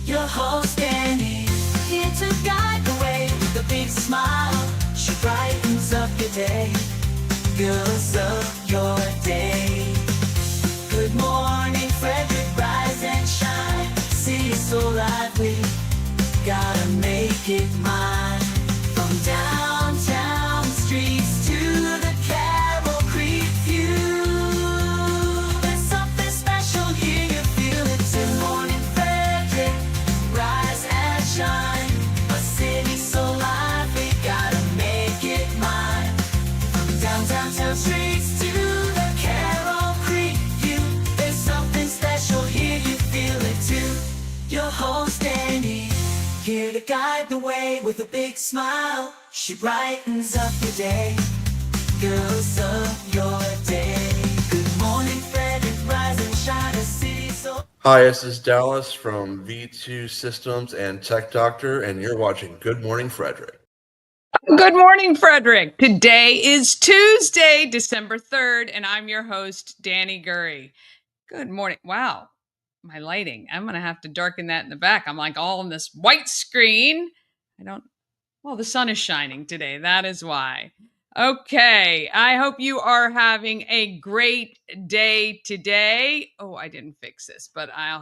Your host Danny, here to guide the way with a big smile. She brightens up your day, girls of your day. Good morning, Frederick, rise and shine. City so lively, gotta make it mine. From downtown streets to the Carroll Creek view, there's something special here, you feel it. Good morning, Frederick, rise and shine. A city so lively, gotta make it mine. From downtown streets to the Carroll Creek view, there's something special here, you feel it too. Your host Annie, here to guide the way with a big smile. She brightens up your day, girls of your day. Good morning, Frederick, rise and shine. A city so... Hi, this is Dallas from V2 Systems and Tech Doctor, and you're watching Good Morning Frederick. Good morning, Frederick. Today is Tuesday, December 3rd, and I'm your host, Danny Gurrie. Good morning. Wow, my lighting. I'm going to have to darken that in the back. I'm like all on this white screen. Well, the sun is shining today. That is why. Okay, I hope you are having a great day today. Oh, I didn't fix this, but I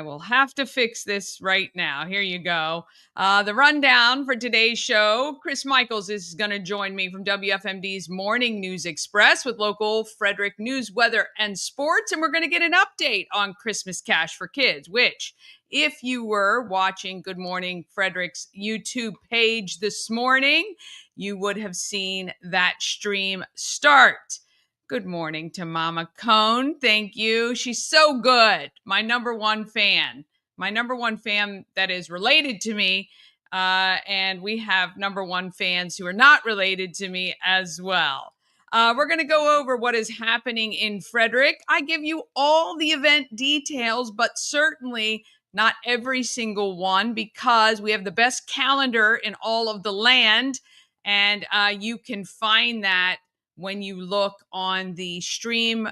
will have to fix this right now. Here you go. The rundown for today's show. Chris Michaels is going to join me from WFMD's Morning News Express with local Frederick news, weather, and sports. And we're going to get an update on Christmas Cash for Kids, which, if you were watching Good Morning Frederick's YouTube page this morning, you would have seen that stream start. Good morning to Mama Cone. Thank you. She's so good. My number one fan. My number one fan that is related to me. And we have number one fans who are not related to me as well. We're going to go over what is happening in Frederick. I give you all the event details, but certainly not every single one, because we have the best calendar in all of the land. And you can find that when you look on the stream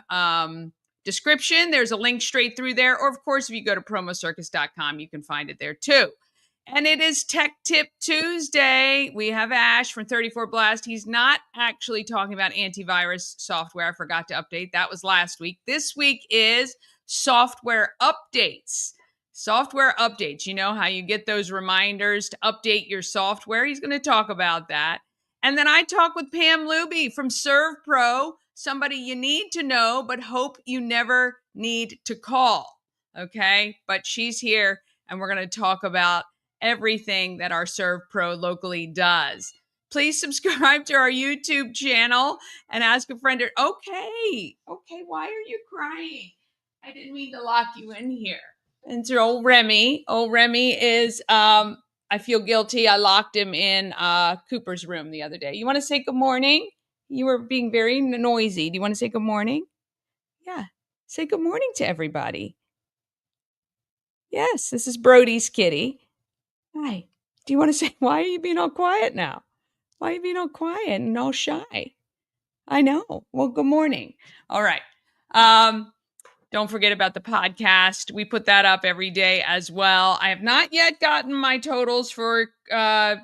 description. There's a link straight through there. Or, of course, if you go to promocircus.com, you can find it there too. And it is Tech Tip Tuesday. We have Ash from 34 Blast. He's not actually talking about antivirus software. I forgot to update. That was last week. This week is software updates. Software updates. You know how you get those reminders to update your software? He's going to talk about that. And then I talk with Pam Luby from ServPRO, somebody you need to know, but hope you never need to call. Okay? But she's here, and we're going to talk about everything that our ServPRO locally does. Please subscribe to our YouTube channel and ask a friend. Okay, why are you crying? I didn't mean to lock you in here. And so old Remy is, I feel guilty. I locked him in Cooper's room the other day. You want to say good morning? You were being very noisy. Do you want to say good morning? Yeah. Say good morning to everybody. Yes, this is Brody's kitty. Hi. Do you want to say, why are you being all quiet now? Why are you being all quiet and all shy? I know. Well, good morning. All right. Don't forget about the podcast. We put that up every day as well. I have not yet gotten my totals for I'm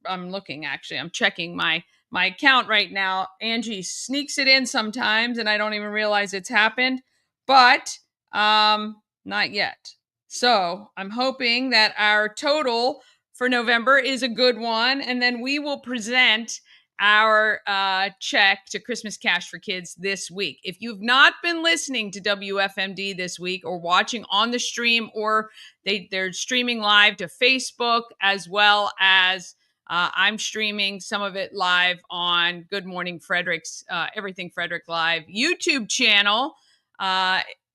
looking, actually. I'm checking my account right now. Angie sneaks it in sometimes, and I don't even realize it's happened. But not yet. So I'm hoping that our total for November is a good one, and then we will present our check to Christmas Cash for Kids this week. If you've not been listening to WFMD this week or watching on the stream, or they're streaming live to Facebook, as well as I'm streaming some of it live on Good Morning Frederick's Everything Frederick Live YouTube channel.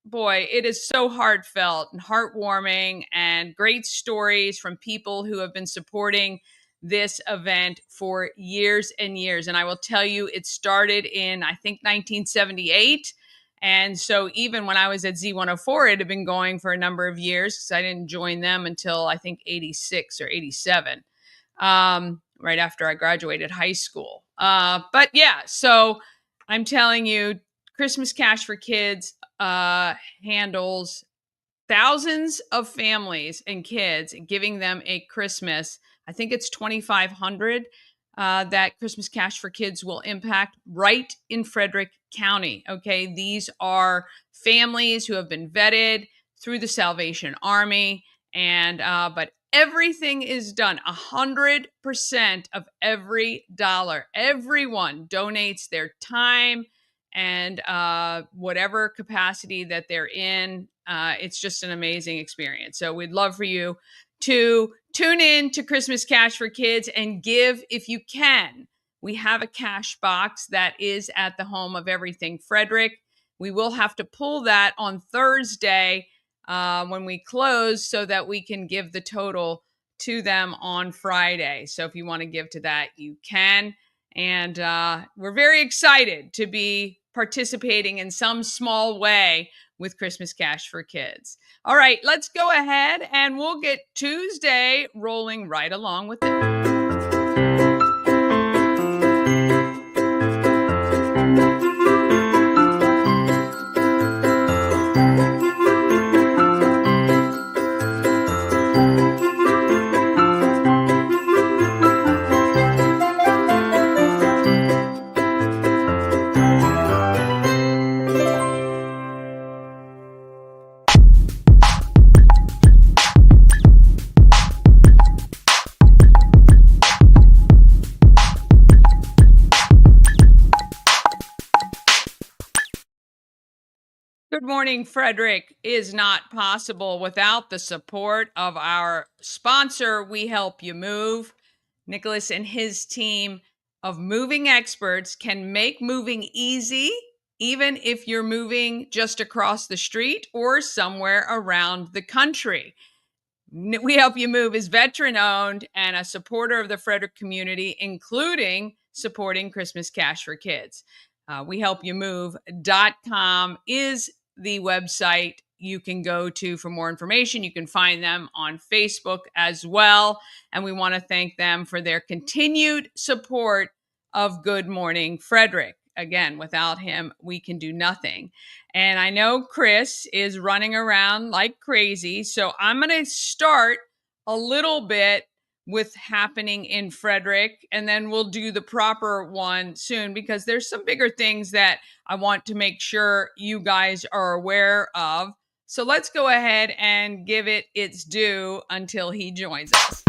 Boy, it is so heartfelt and heartwarming, and great stories from people who have been supporting this event for years and years. And I will tell you, it started in, I think, 1978. And so even when I was at Z104, it had been going for a number of years, because I didn't join them until, I think, 86 or 87, right after I graduated high school. But yeah, so I'm telling you, Christmas Cash for Kids handles thousands of families and kids, giving them a Christmas. I think it's 2,500 that Christmas Cash for Kids will impact right in Frederick County. Okay, these are families who have been vetted through the Salvation Army, and but everything is done. 100% of every dollar, everyone donates their time and whatever capacity that they're in. It's just an amazing experience. So we'd love for you to tune in to Christmas Cash for Kids and give if you can. We have a cash box that is at the Home of Everything Frederick. We will have to pull that on Thursday when we close so that we can give the total to them on Friday. So if you want to give to that, you can. And we're very excited to be participating in some small way with Christmas Cash for Kids. All right, let's go ahead and we'll get Tuesday rolling right along with it. Good Morning Frederick is not possible without the support of our sponsor, We Help You Move. Nicholas and his team of moving experts can make moving easy, even if you're moving just across the street or somewhere around the country. We Help You Move is veteran owned and a supporter of the Frederick community, including supporting Christmas Cash for Kids. WeHelpYouMove.com is the website you can go to for more information. You can find them on Facebook as well. And we want to thank them for their continued support of Good Morning Frederick. Again, without him, we can do nothing. And I know Chris is running around like crazy. So I'm going to start a little bit with happening in Frederick, and then we'll do the proper one soon because there's some bigger things that I want to make sure you guys are aware of. So let's go ahead and give it its due until he joins us.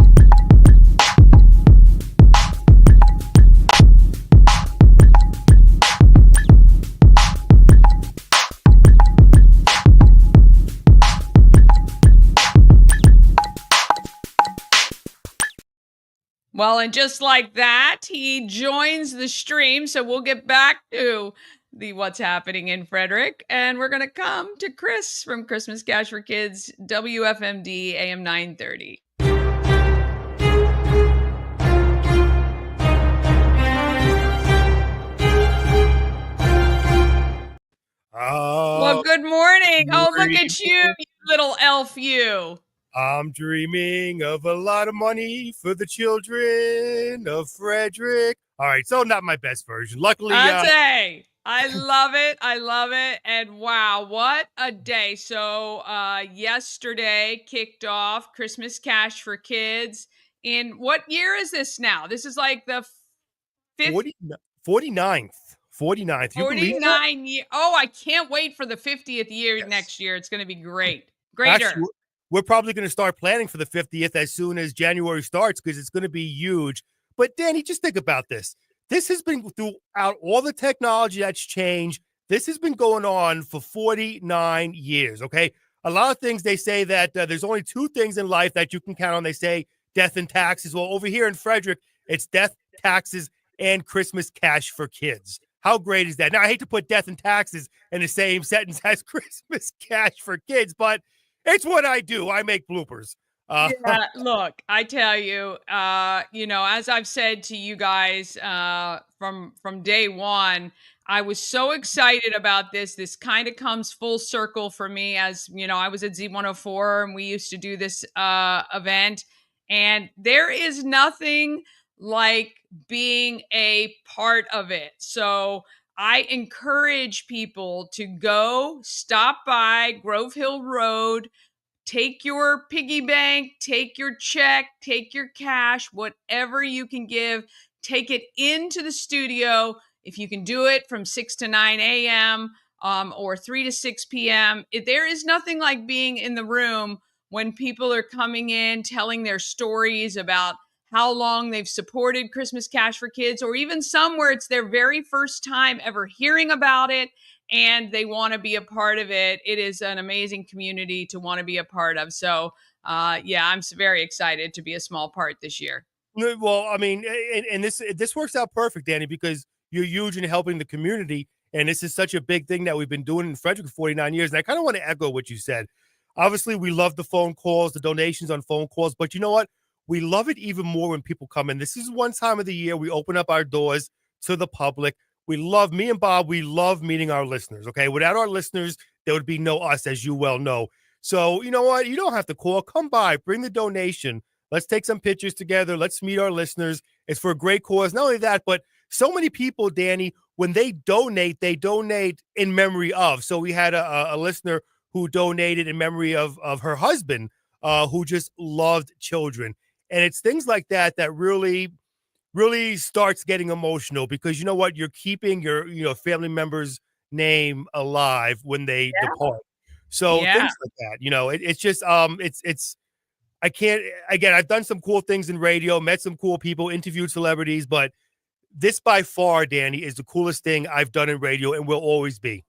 Well, and just like that, he joins the stream. So we'll get back to the what's happening in Frederick. And we're going to come to Chris from Christmas Cash for Kids, WFMD AM 930. Well, good morning. Oh, look at you, you little elf, you. I'm dreaming of a lot of money for the children of Frederick. All right, so not my best version. Luckily, I love it. I love it. And wow, what a day. So yesterday kicked off Christmas Cash for Kids. In what year is this now? This is like the 49th. 49th. You believe that? 49 year. Oh, I can't wait for the 50th year next year. It's going to be great. Greater. Actually, we're probably going to start planning for the 50th as soon as January starts because it's going to be huge. But Danny, just think about this. This has been throughout all the technology that's changed. This has been going on for 49 years, okay? A lot of things they say that there's only two things in life that you can count on. They say death and taxes. Well, over here in Frederick, it's death, taxes, and Christmas Cash for Kids. How great is that? Now, I hate to put death and taxes in the same sentence as Christmas Cash for Kids, but it's what I do. I make bloopers. Yeah, look, I tell you, as I've said to you guys from day one, I was so excited about this. This kind of comes full circle for me as, I was at Z104 and we used to do this event. And there is nothing like being a part of it. So I encourage people to go stop by Grove Hill Road take your piggy bank, take your check, take your cash, whatever you can give, take it into the studio. If you can do it from 6 to 9 a.m. Or 3 to 6 p.m., there is nothing like being in the room when people are coming in, telling their stories about how long they've supported Christmas Cash for Kids, or even some where it's their very first time ever hearing about it and they want to be a part of it. It is an amazing community to want to be a part of. So, yeah, I'm very excited to be a small part this year. No, well, I mean, and this works out perfect, Danny, because you're huge in helping the community, and this is such a big thing that we've been doing in Frederick for 49 years. And I kind of want to echo what you said. Obviously, we love the phone calls, the donations on phone calls, but you know what? We love it even more when people come in. This is one time of the year we open up our doors to the public. We love me and Bob. We love meeting our listeners. Okay, without our listeners, there would be no us, as you well know. So you know what? You don't have to call. Come by, bring the donation. Let's take some pictures together. Let's meet our listeners. It's for a great cause. Not only that, but so many people, Danny, when they donate in memory of. So we had a listener who donated in memory of her husband, who just loved children. And it's things like that that really starts getting emotional, because you know what? You're keeping your family member's name alive when they depart. So Yeah. things like that, it's just it's I can't, again, I've done some cool things in radio, met some cool people, interviewed celebrities, but this by far, Danny, is the coolest thing I've done in radio and will always be.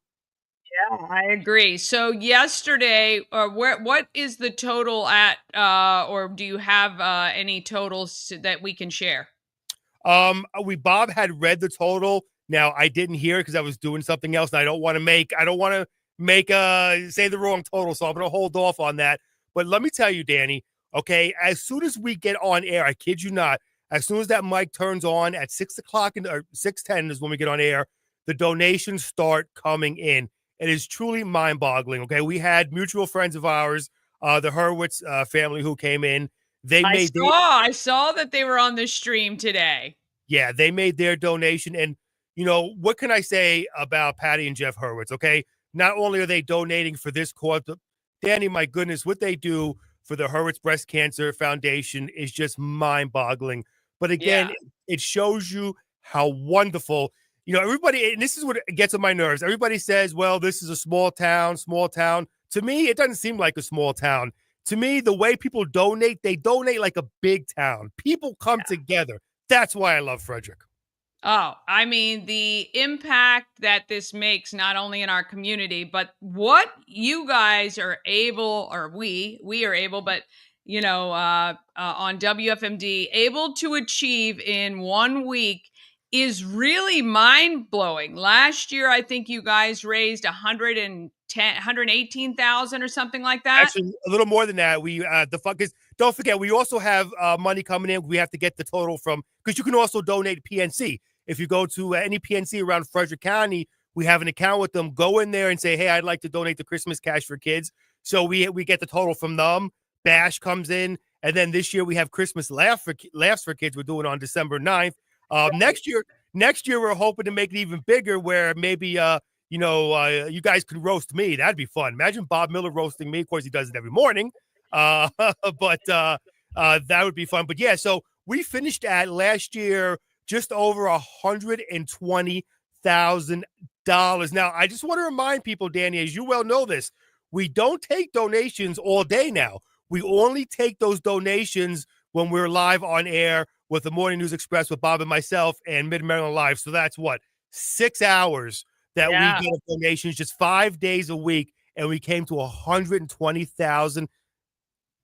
Yeah, I agree. So yesterday, what is the total at, or do you have any totals that we can share? Bob had read the total. Now I didn't hear it because I was doing something else, and I don't want to make say the wrong total, so I'm going to hold off on that. But let me tell you, Danny, okay, as soon as we get on air, I kid you not, as soon as that mic turns on at 6 o'clock or 6:10 is when we get on air, the donations start coming in. It is truly mind-boggling. Okay, we had mutual friends of ours, the Hurwitz family, who came in. They I made saw that they were on the stream today. Yeah, they made their donation. And, what can I say about Patty and Jeff Hurwitz? Okay. Not only are they donating for this cause, but Danny, my goodness, what they do for the Hurwitz Breast Cancer Foundation is just mind boggling. But again, Yeah. it shows you how wonderful, everybody, and this is what gets on my nerves. Everybody says, well, this is a small town, small town. To me, it doesn't seem like a small town. To me, the way people donate, they donate like a big town. People come together. That's why I love Frederick. Oh, I mean, the impact that this makes not only in our community, but what you guys are able, or we are able, but on WFMD, able to achieve in 1 week is really mind blowing. Last year, I think you guys raised 118,000 or something like that. Actually, a little more than that. We because don't forget, we also have money coming in. We have to get the total from, because you can also donate PNC. If you go to any PNC around Frederick County, we have an account with them. Go in there and say, hey, I'd like to donate the Christmas Cash for Kids. So we get the total from them. Bash comes in. And then this year we have Christmas Laughs for Kids. We're doing on December 9th. Next year, we're hoping to make it even bigger, where maybe, you guys could roast me. That'd be fun. Imagine Bob Miller roasting me. Of course, he does it every morning. But that would be fun. But yeah, so we finished at last year just over $120,000. Now, I just want to remind people, Danny, as you well know this, we don't take donations all day now. We only take those donations when we're live on air with the Morning News Express with Bob and myself and Mid-Maryland Live. So that's 6 hours that we get of donations, just 5 days a week, and we came to 120,000.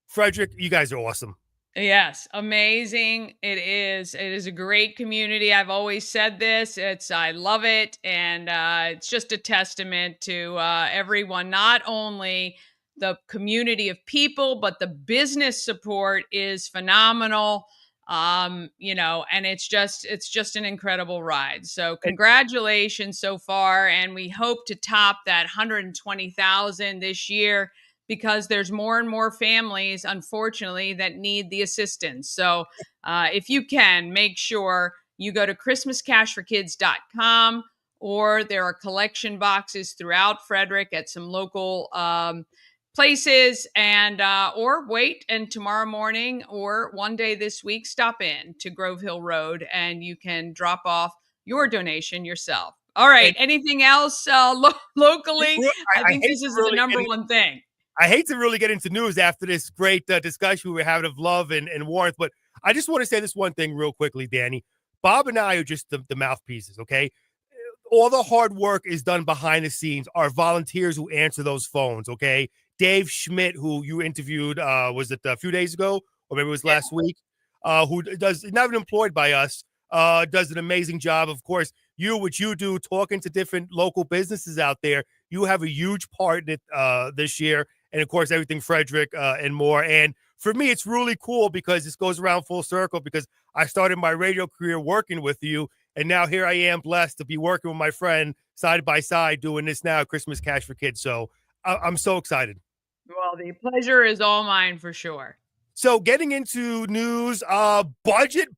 Frederick, you guys are awesome. Yes, amazing. It is. It is a great community. I've always said this. I love it. And it's just a testament to everyone, not only the community of people, but the business support is phenomenal. And it's just an incredible ride. So congratulations so far. And we hope to top that 120,000 this year, because there's more and more families, unfortunately, that need the assistance. So if you can, make sure you go to christmascashforkids.com, or there are collection boxes throughout Frederick at some local places, and or wait and tomorrow morning or one day this week stop in to Grove Hill Road and you can drop off your donation yourself. All right, And anything else locally? I I think hate this to is the really number one thing. I hate to really get into news after this great discussion we were having of love and warmth, but I just want to say this one thing real quickly, Danny. Bob and I are just the mouthpieces, okay? All the hard work is done behind the scenes. Our volunteers who answer those phones, okay? Dave Schmidt, who you interviewed, was it a few days ago, or maybe it was last week, who does not even employed by us, does an amazing job. Of course, what you do, talking to different local businesses out there, you have a huge part in it this year, and of course, everything Frederick and more. And for me, it's really cool because this goes around full circle because I started my radio career working with you, and now here I am blessed to be working with my friend side by side doing this now, Christmas Cash for Kids. So I'm so excited. Well, the pleasure is all mine for sure. So getting into news, budget.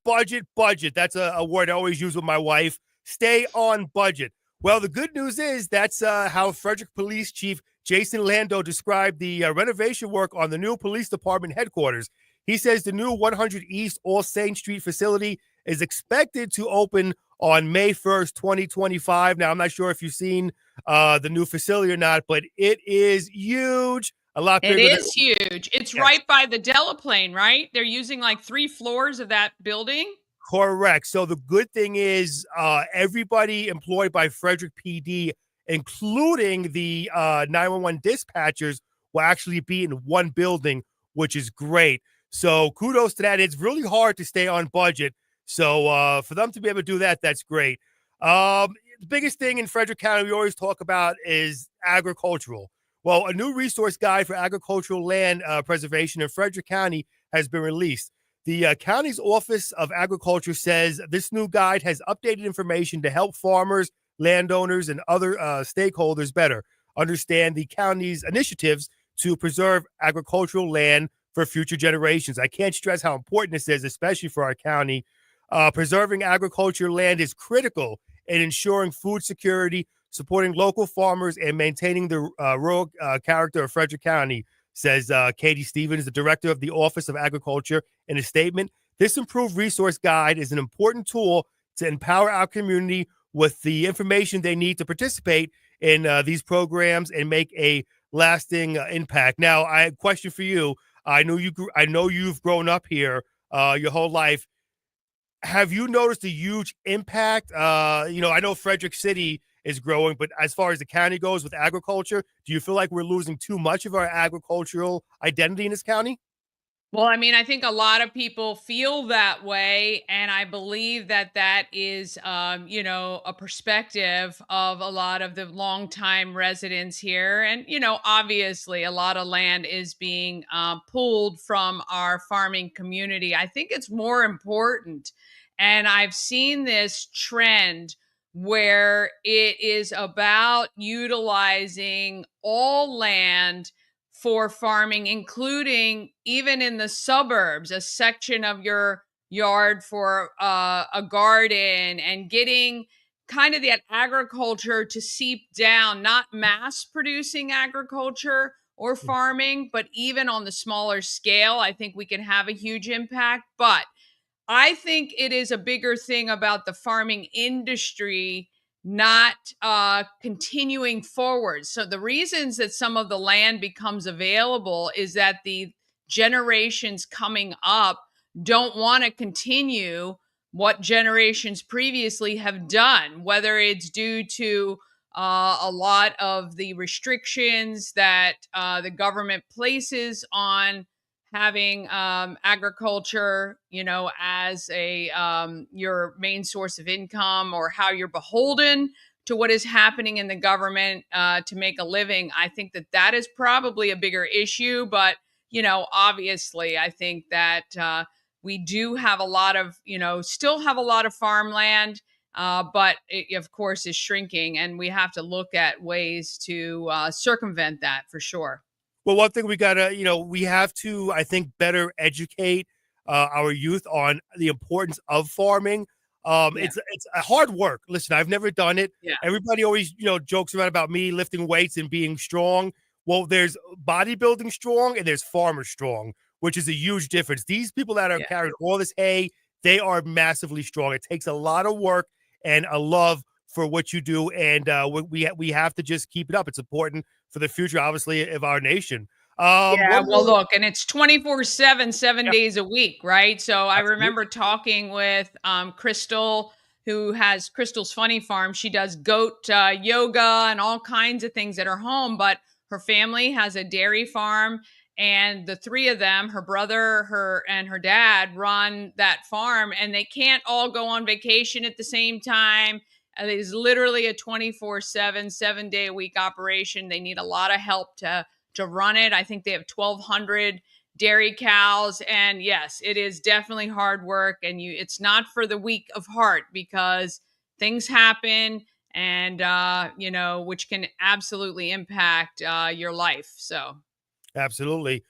That's a word I always use with my wife. Stay on budget. Well, the good news is that's how Frederick Police Chief Jason Lando described the renovation work on the new police department headquarters. He says the new 100 East All Saint Street facility is expected to open on May 1st, 2025. Now, I'm not sure if you've seen the new facility or not, but it is huge. A lot It bigger than is huge. It's yes. right by the Delaplane, right? They're using like 3 floors of that building. Correct. So the good thing is everybody employed by Frederick PD, including the 911 dispatchers, will actually be in one building, which is great. So kudos to that. It's really hard to stay on budget. So for them to be able to do that, that's great. The biggest thing in Frederick County we always talk about is agricultural. Well, a new resource guide for agricultural land preservation in Frederick County has been released. The county's Office of Agriculture says this new guide has updated information to help farmers, landowners, and other stakeholders better understand the county's initiatives to preserve agricultural land for future generations. I can't stress how important this is, especially for our county. Preserving agricultural land is critical in ensuring food security, supporting local farmers, and maintaining the rural character of Frederick County, says Katie Stevens, the director of the Office of Agriculture, in a statement. This improved resource guide is an important tool to empower our community with the information they need to participate in these programs and make a lasting impact. Now, I have a question for you. I know you've grown up here your whole life. Have you noticed a huge impact? I know Frederick City is growing, but as far as the county goes with agriculture, do you feel like we're losing too much of our agricultural identity in this county? Well, I mean, I think a lot of people feel that way, and I believe that that is, a perspective of a lot of the longtime residents here. And obviously, a lot of land is being pulled from our farming community. I think it's more important, and I've seen this trend where it is about utilizing all land for farming, including even in the suburbs, a section of your yard for a garden, and getting kind of that agriculture to seep down, not mass producing agriculture or farming, but even on the smaller scale. I think we can have a huge impact. But I think it is a bigger thing about the farming industry not continuing forward. So the reasons that some of the land becomes available is that the generations coming up don't want to continue what generations previously have done, whether it's due to a lot of the restrictions that the government places on having agriculture, as a your main source of income, or how you're beholden to what is happening in the government to make a living. I think that that is probably a bigger issue, but obviously, I think that we do have a lot of, still have a lot of farmland. But it, of course, is shrinking, and we have to look at ways to circumvent that for sure. Well, one thing we have to, I think, better educate our youth on the importance of farming. Yeah. It's a hard work. Listen, I've never done it. Yeah. Everybody always, jokes around about me lifting weights and being strong. Well, there's bodybuilding strong and there's farmer strong, which is a huge difference. These people that are Yeah. carrying all this hay, they are massively strong. It takes a lot of work and a love for what you do, and we have to just keep it up. It's important for the future, obviously, of our nation. Yeah, One well, more, look, and it's 24/7, 7 yeah, days a week, right? So I absolutely. remember talking with Crystal, who has Crystal's Funny Farm. She does goat yoga and all kinds of things at her home, but her family has a dairy farm, and the three of them, her brother, her and her dad, run that farm, and they can't all go on vacation at the same time. It is literally a 24/7, 7 day a week operation. They need a lot of help to run it. I think they have 1,200 dairy cows. And yes, it is definitely hard work. And it's not for the weak of heart, because things happen and, which can absolutely impact your life. So, Absolutely.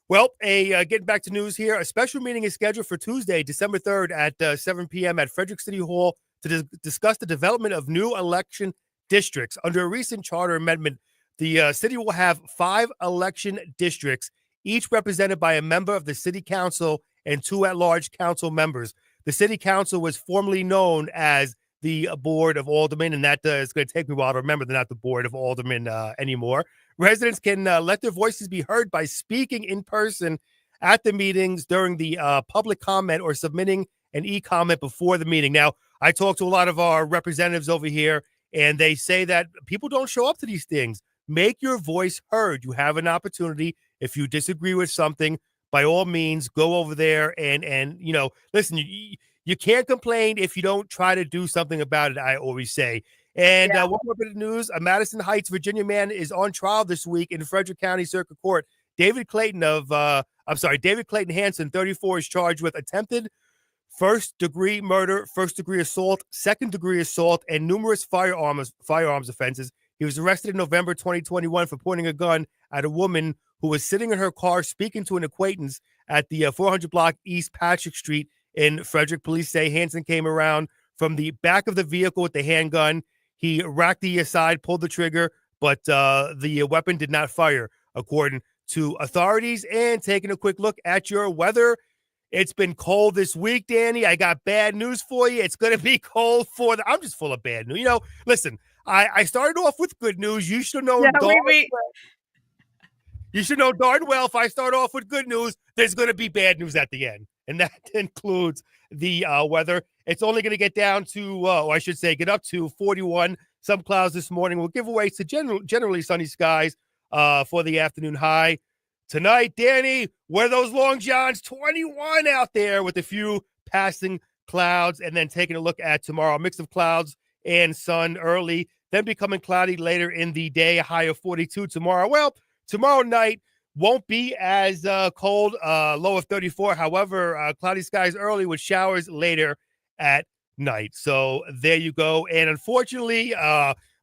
Well, getting back to news here, a special meeting is scheduled for Tuesday, December 3rd at 7 p.m. at Frederick City Hall to discuss the development of new election districts. Under a recent charter amendment, the city will have 5 election districts, each represented by a member of the city council and 2 at-large council members. The city council was formerly known as the Board of Aldermen, and that is going to take me a while to remember they're not the Board of Aldermen anymore. Residents can let their voices be heard by speaking in person at the meetings during the public comment or submitting an e-comment before the meeting. Now, I talked to a lot of our representatives over here, and they say that people don't show up to these things. Make your voice heard. You have an opportunity. If you disagree with something, by all means, go over there and listen, you can't complain if you don't try to do something about it, I always say. And one more bit of news, a Madison Heights, Virginia man is on trial this week in Frederick County Circuit Court. David Clayton Hanson, 34, is charged with attempted first-degree murder, first-degree assault, second-degree assault, and numerous firearms offenses. He was arrested in November 2021 for pointing a gun at a woman who was sitting in her car speaking to an acquaintance at the 400 block East Patrick Street in Frederick. Police say Hanson came around from the back of the vehicle with the handgun. He racked the side, pulled the trigger, but the weapon did not fire, according to authorities. And taking a quick look at your weather, it's been cold this week, Danny. I got bad news for you. It's going to be cold I'm just full of bad news. Listen, I started off with good news. You should know. You should know darn well if I start off with good news, there's going to be bad news at the end. And that includes the weather. It's only going to get down to, get up to 41. Some clouds this morning. We'll give away to generally sunny skies for the afternoon high. Tonight, Danny, wear those long johns, 21 out there with a few passing clouds. And then taking a look at tomorrow, a mix of clouds and sun early, then becoming cloudy later in the day, a high of 42 tomorrow. Well, tomorrow night won't be as cold, low of 34. However, cloudy skies early with showers later at night. So there you go. And unfortunately,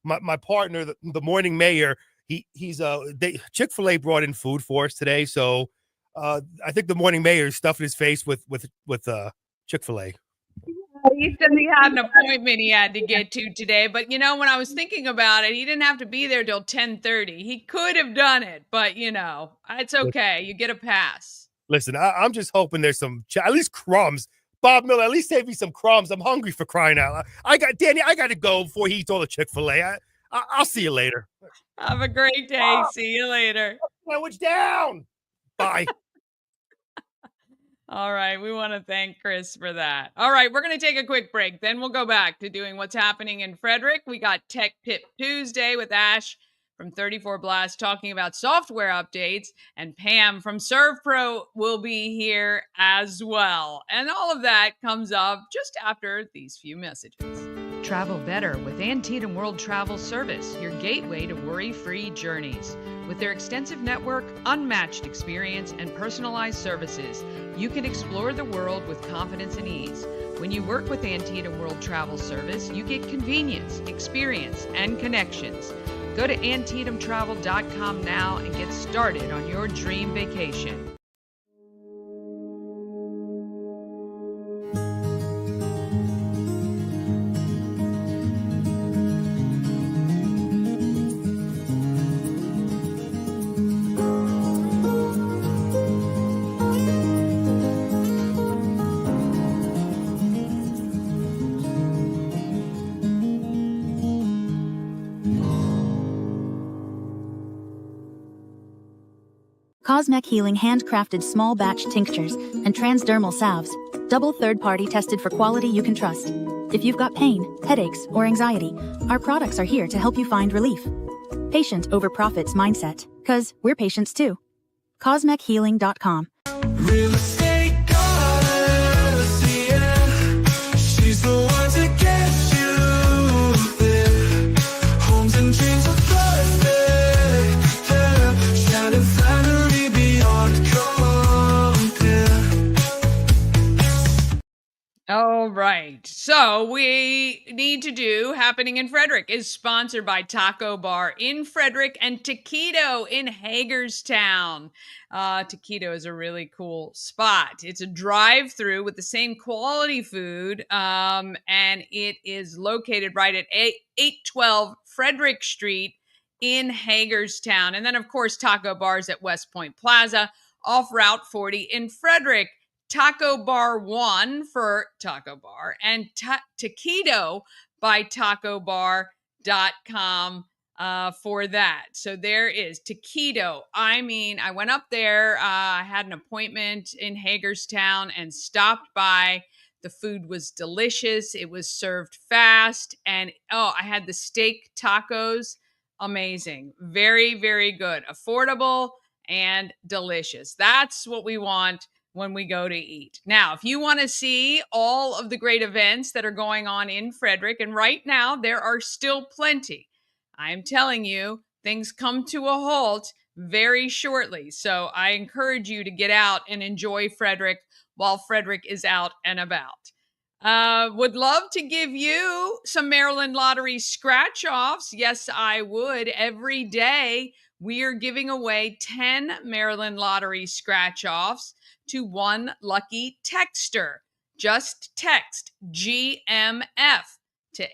my partner, the morning mayor, Chick-fil-A brought in food for us today. So I think the morning mayor stuffed his face with Chick-fil-A. He said he had an appointment he had to get to today. But, when I was thinking about it, he didn't have to be there till 10:30. He could have done it, but, it's okay. You get a pass. Listen, I'm just hoping there's some, at least crumbs. Bob Miller, at least save me some crumbs. I'm hungry, for crying out loud. Danny, I got to go before he eats all the Chick-fil-A. I'll see you later. Have a great day. See you later. Sandwich down. Bye. All right. We want to thank Chris for that. All right. We're going to take a quick break. Then we'll go back to doing what's happening in Frederick. We got Tech Tip Tuesday with Ash from 34 Blast talking about software updates. And Pam from ServPRO will be here as well. And all of that comes up just after these few messages. Travel better with Antietam World Travel Service, your gateway to worry-free journeys. With their extensive network, unmatched experience, and personalized services, you can explore the world with confidence and ease. When you work with Antietam World Travel Service, you get convenience, experience, and connections. Go to AntietamTravel.com now and get started on your dream vacation. Cosmic Healing handcrafted small batch tinctures and transdermal salves, double third-party tested for quality you can trust. If you've got pain, headaches, or anxiety, our products are here to help you find relief. Patient over profits mindset, 'cause we're patients too. CosmicHealing.com. Real estate goddess, yeah. She's the one to get you there. Homes and dreams are perfect, yeah. Shining flattery beyond compare. All right. So we need to do Happening in Frederick is sponsored by Taco Bar in Frederick and Taquito in Hagerstown. Taquito is a really cool spot. It's a drive-through with the same quality food, and it is located right at 812 Frederick Street in Hagerstown. And then, of course, Taco Bar's at West Point Plaza off Route 40 in Frederick. Taco Bar 1 for Taco Bar and Taquito by tacobar.com for that. So there is Taquito. I mean, I went up there. I had an appointment in Hagerstown and stopped by. The food was delicious. It was served fast. And I had the steak tacos. Amazing. Very, very good. Affordable and delicious. That's what we want when we go to eat. Now, if you want to see all of the great events that are going on in Frederick, and right now there are still plenty, I am telling you, things come to a halt very shortly. So I encourage you to get out and enjoy Frederick while Frederick is out and about. Would love to give you some Maryland Lottery scratch-offs. Yes, I would. Every day we are giving away 10 Maryland Lottery scratch-offs to one lucky texter. Just text GMF to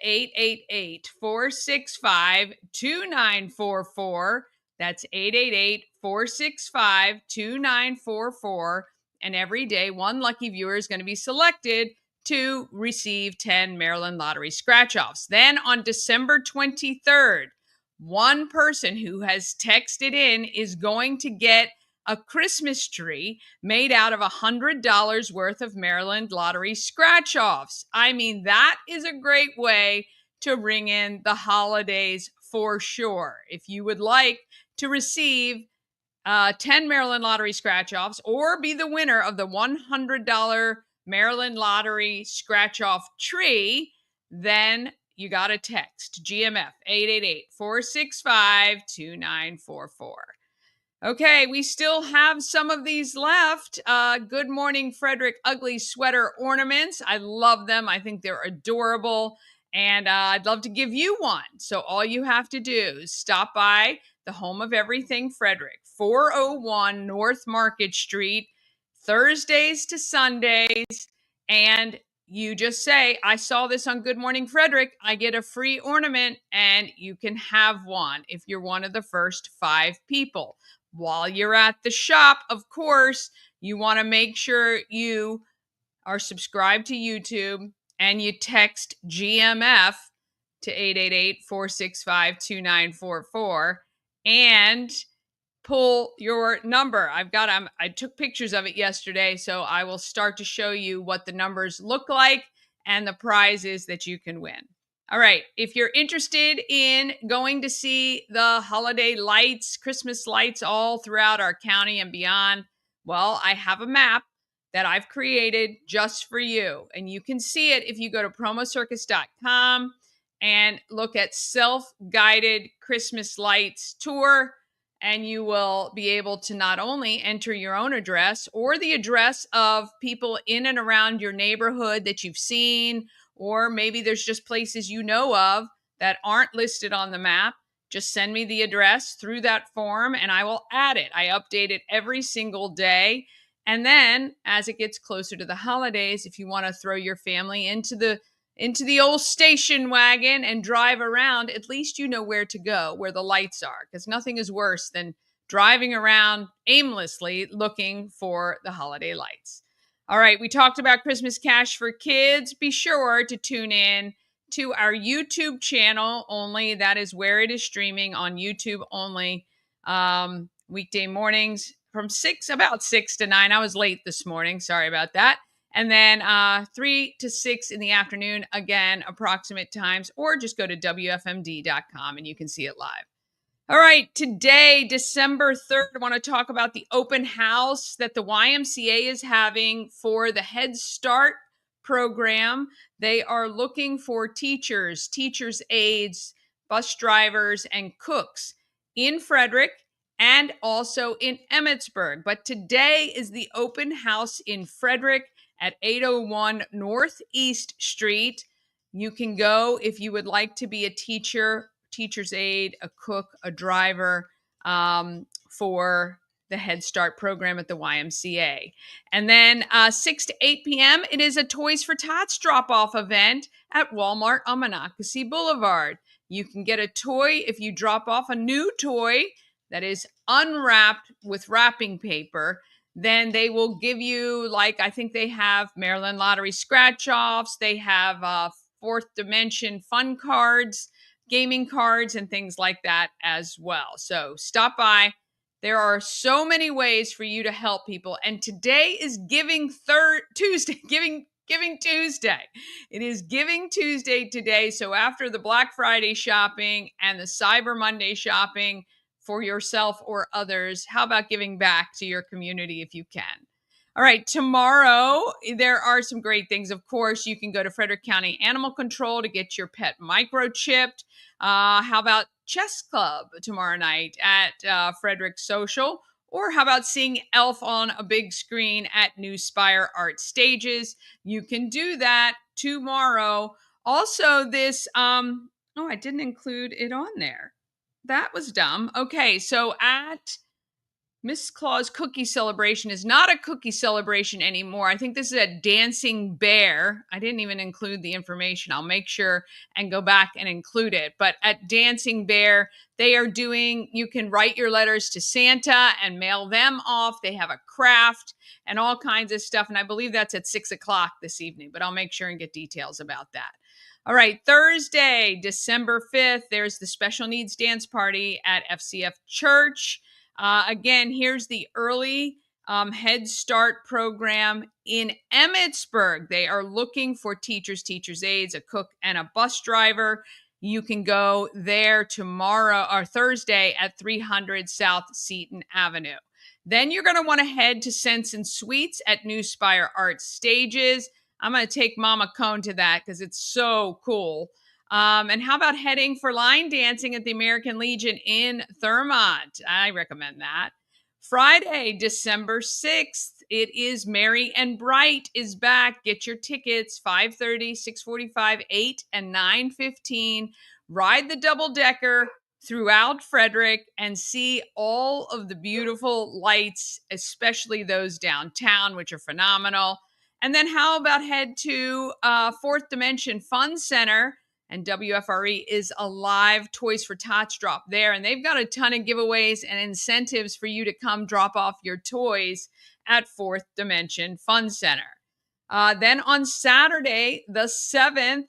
888-465-2944. That's 888-465-2944. And every day, one lucky viewer is going to be selected to receive 10 Maryland Lottery scratch-offs. Then on December 23rd, one person who has texted in is going to get a Christmas tree made out of $100 worth of Maryland Lottery scratch-offs. I mean, that is a great way to ring in the holidays for sure. If you would like to receive 10 Maryland Lottery scratch-offs or be the winner of the $100 Maryland Lottery scratch-off tree, then you got to text GMF 888-465-2944. Okay, we still have some of these left. Good Morning Frederick ugly sweater ornaments. I love them. I think they're adorable. And I'd love to give you one. So all you have to do is stop by the Home of Everything Frederick, 401 North Market Street, Thursdays to Sundays. And you just say, I saw this on Good Morning Frederick. I get a free ornament and you can have one if you're one of the first 5 people. While you're at the shop, of course, you want to make sure you are subscribed to YouTube and you text GMF to 888-465-2944 and pull your number. I took pictures of it yesterday, so I will start to show you what the numbers look like and the prizes that you can win. All right, if you're interested in going to see the holiday lights, Christmas lights all throughout our county and beyond, well, I have a map that I've created just for you. And you can see it if you go to promocircus.com and look at Self-Guided Christmas Lights Tour. And you will be able to not only enter your own address or the address of people in and around your neighborhood that you've seen, or maybe there's just places you know of that aren't listed on the map. Just send me the address through that form and I will add it. I update it every single day. And then as it gets closer to the holidays, if you want to throw your family into the old station wagon and drive around, at least you know where to go, where the lights are, because nothing is worse than driving around aimlessly looking for the holiday lights. All right, we talked about Christmas Cash for Kids. Be sure to tune in to our YouTube channel only. That is where it is streaming, on YouTube only, weekday mornings from about 6 to 9. I was late this morning. Sorry about that. And then 3 to 6 in the afternoon, again, approximate times, or just go to WFMD.com and you can see it live. All right, today, December 3rd, I want to talk about the open house that the YMCA is having for the Head Start program. They are looking for teachers, teachers' aides, bus drivers, and cooks in Frederick and also in Emmitsburg. But today is the open house in Frederick at 801 Northeast Street. You can go if you would like to be a teacher, teacher's aide, a cook, a driver for the Head Start program at the YMCA. And then 6 to 8 p.m., it is a Toys for Tots drop-off event at Walmart on Monocacy Boulevard. You can get a toy if you drop off a new toy that is unwrapped with wrapping paper. Then they will give you, like, I think they have Maryland Lottery scratch-offs. They have Fourth Dimension fun cards, gaming cards, and things like that as well. So stop by. There are so many ways for you to help people. And today is Giving Tuesday. Giving Tuesday. It is Giving Tuesday today. So after the Black Friday shopping and the Cyber Monday shopping for yourself or others, how about giving back to your community if you can? All right, tomorrow, there are some great things. Of course, you can go to Frederick County Animal Control to get your pet microchipped. How about Chess Club tomorrow night at Frederick Social? Or how about seeing Elf on a big screen at New Spire Art Stages? You can do that tomorrow. Also, this, I didn't include it on there. That was dumb. Okay, so at Miss Claus Cookie Celebration is not a cookie celebration anymore. I think this is a Dancing Bear. I didn't even include the information. I'll make sure and go back and include it. But at Dancing Bear, they are doing, you can write your letters to Santa and mail them off. They have a craft and all kinds of stuff. And I believe that's at 6 o'clock this evening, but I'll make sure and get details about that. All right, Thursday, December 5th, there's the Special Needs Dance Party at FCF Church. Again, here's the early Head Start program in Emmitsburg. They are looking for teachers, teachers' aides, a cook, and a bus driver. You can go there tomorrow or Thursday at 300 South Seton Avenue. Then you're going to want to head to Sense and Sweets at New Spire Art Stages. I'm going to take Mama Cone to that because it's so cool. And how about heading for line dancing at the American Legion in Thurmont? I recommend that. Friday, December 6th, it is Merry and Bright is back. Get your tickets, 5:30, 6:45, 8, and 9:15. Ride the double-decker throughout Frederick and see all of the beautiful lights, especially those downtown, which are phenomenal. And then how about head to Fourth Dimension Fun Center, and WFRE is a live Toys for Tots drop there. And they've got a ton of giveaways and incentives for you to come drop off your toys at Fourth Dimension Fun Center. Then on Saturday, the 7th,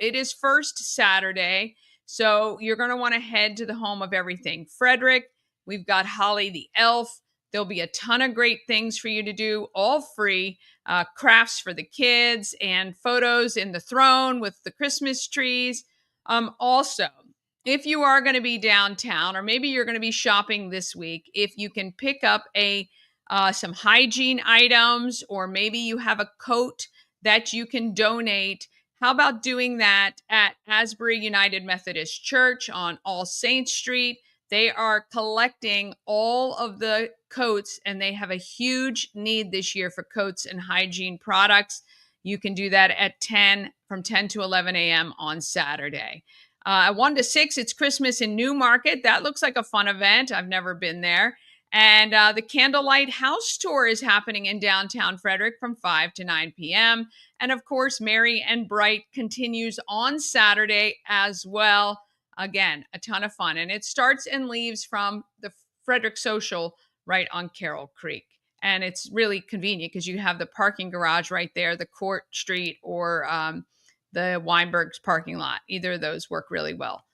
it is First Saturday. So you're going to want to head to the Home of Everything Frederick. We've got Holly the Elf. There'll be a ton of great things for you to do, all free. Crafts for the kids and photos in the throne with the Christmas trees. Also, if you are going to be downtown or maybe you're going to be shopping this week, if you can pick up some hygiene items or maybe you have a coat that you can donate, how about doing that at Asbury United Methodist Church on All Saints Street? They are collecting all of the coats and they have a huge need this year for coats and hygiene products. You can do that at from 10 to 11 a.m. on Saturday. 1 to 6, it's Christmas in Newmarket. That looks like a fun event. I've never been there. And the Candlelight House Tour is happening in downtown Frederick from 5 to 9 p.m. And of course, Merry and Bright continues on Saturday as well. Again, a ton of fun. And it starts and leaves from the Frederick Social right on Carroll Creek. And it's really convenient because you have the parking garage right there, the Court Street or the Weinberg's parking lot. Either of those work really well.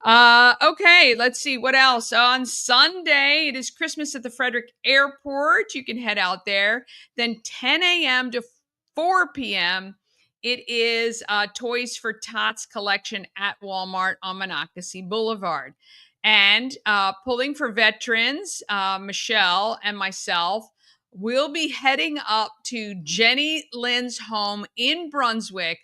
Okay, let's see what else. On Sunday, it is Christmas at the Frederick Airport. You can head out there. Then 10 a.m. to 4 p.m., it is Toys for Tots collection at Walmart on Monocacy Boulevard. And Pulling for Veterans, Michelle and myself will be heading up to Jenny Lynn's home in Brunswick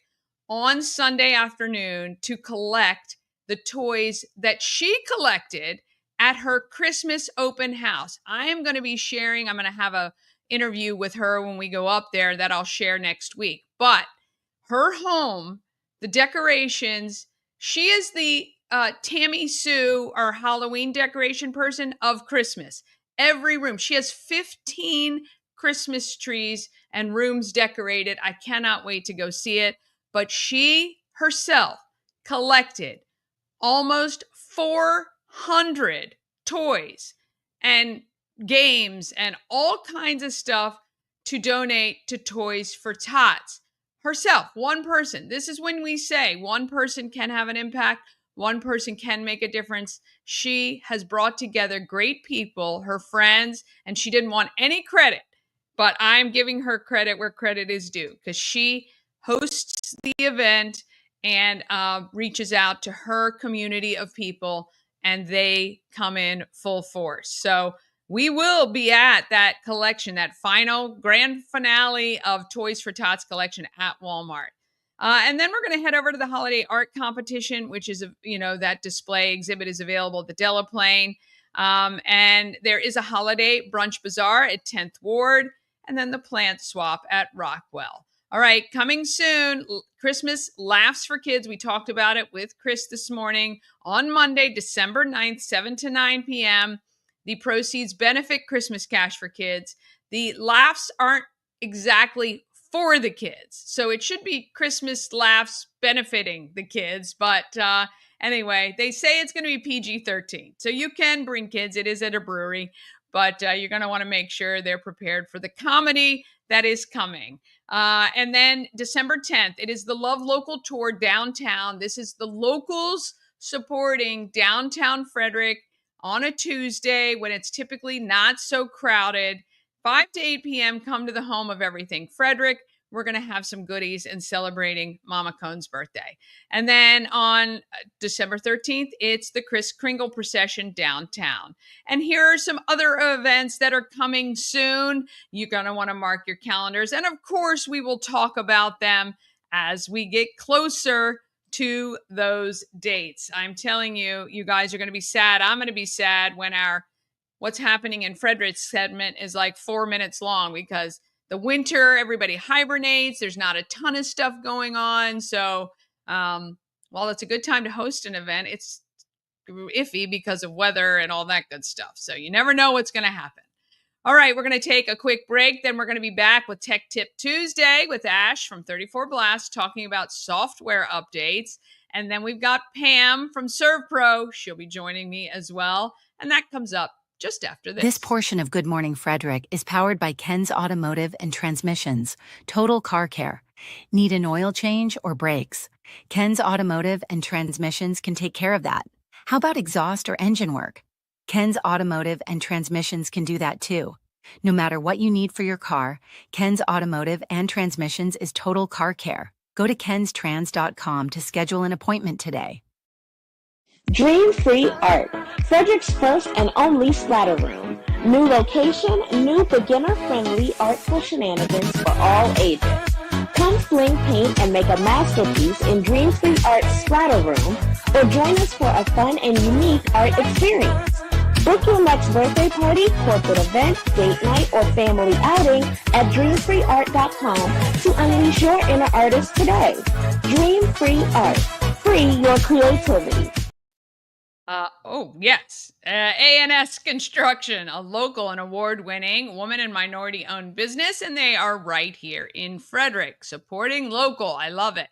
on Sunday afternoon to collect the toys that she collected at her Christmas open house. I am going to be sharing, I'm going to have a interview with her when we go up there that I'll share next week. But her home, the decorations, she is the Tammy Sue, our Halloween decoration person of Christmas. Every room. She has 15 Christmas trees and rooms decorated. I cannot wait to go see it. But she herself collected almost 400 toys and games and all kinds of stuff to donate to Toys for Tots. Herself, one person. This is when we say one person can have an impact, one person can make a difference. She has brought together great people, her friends, and she didn't want any credit, but I'm giving her credit where credit is due because she hosts the event and reaches out to her community of people, and they come in full force. So we will be at that collection, that final grand finale of Toys for Tots collection at Walmart. And then we're going to head over to the holiday art competition, which is, that display exhibit is available at the Delaplane. And there is a holiday brunch bazaar at 10th Ward, and then the plant swap at Rockwell. All right, coming soon, Christmas Laughs for Kids. We talked about it with Chris this morning on Monday, December 9th, 7 to 9 p.m. The proceeds benefit Christmas Cash for Kids. The laughs aren't exactly for the kids, so it should be Christmas laughs benefiting the kids. But anyway, they say it's going to be PG-13, so you can bring kids. It is at a brewery, but you're going to want to make sure they're prepared for the comedy that is coming. And then December 10th, it is the Love Local Tour downtown. This is the locals supporting downtown Frederick on a Tuesday when it's typically not so crowded. 5 to 8 p.m., come to the Home of Everything Frederick. We're going to have some goodies and celebrating Mama Cone's birthday. And then on December 13th, it's the Kris Kringle procession downtown. And here are some other events that are coming soon. You're going to want to mark your calendars. And of course, we will talk about them as we get closer to those dates. I'm telling you, you guys are going to be sad. I'm going to be sad when our What's Happening in Frederick segment is like 4 minutes long because the winter, everybody hibernates. There's not a ton of stuff going on. So while it's a good time to host an event, it's iffy because of weather and all that good stuff. So you never know what's going to happen. All right, we're going to take a quick break. Then we're going to be back with Tech Tip Tuesday with Ash from 34 Blast talking about software updates. And then we've got Pam from ServPRO. She'll be joining me as well. And that comes up just after this. This portion of Good Morning Frederick is powered by Ken's Automotive and Transmissions, Total Car Care. Need an oil change or brakes? Ken's Automotive and Transmissions can take care of that. How about exhaust or engine work? Ken's Automotive and Transmissions can do that too. No matter what you need for your car, Ken's Automotive and Transmissions is Total Car Care. Go to kenstrans.com to schedule an appointment today. Dream Free Art, Frederick's first and only splatter room. New location, new beginner-friendly artful shenanigans for all ages. Come fling paint and make a masterpiece in Dream Free Art's splatter room, or join us for a fun and unique art experience. Book your next birthday party, corporate event, date night, or family outing at dreamfreeart.com to unleash your inner artist today. Dream Free Art. Free your creativity. Yes. A&S Construction, a local and award-winning woman and minority-owned business, and they are right here in Frederick, supporting local. I love it.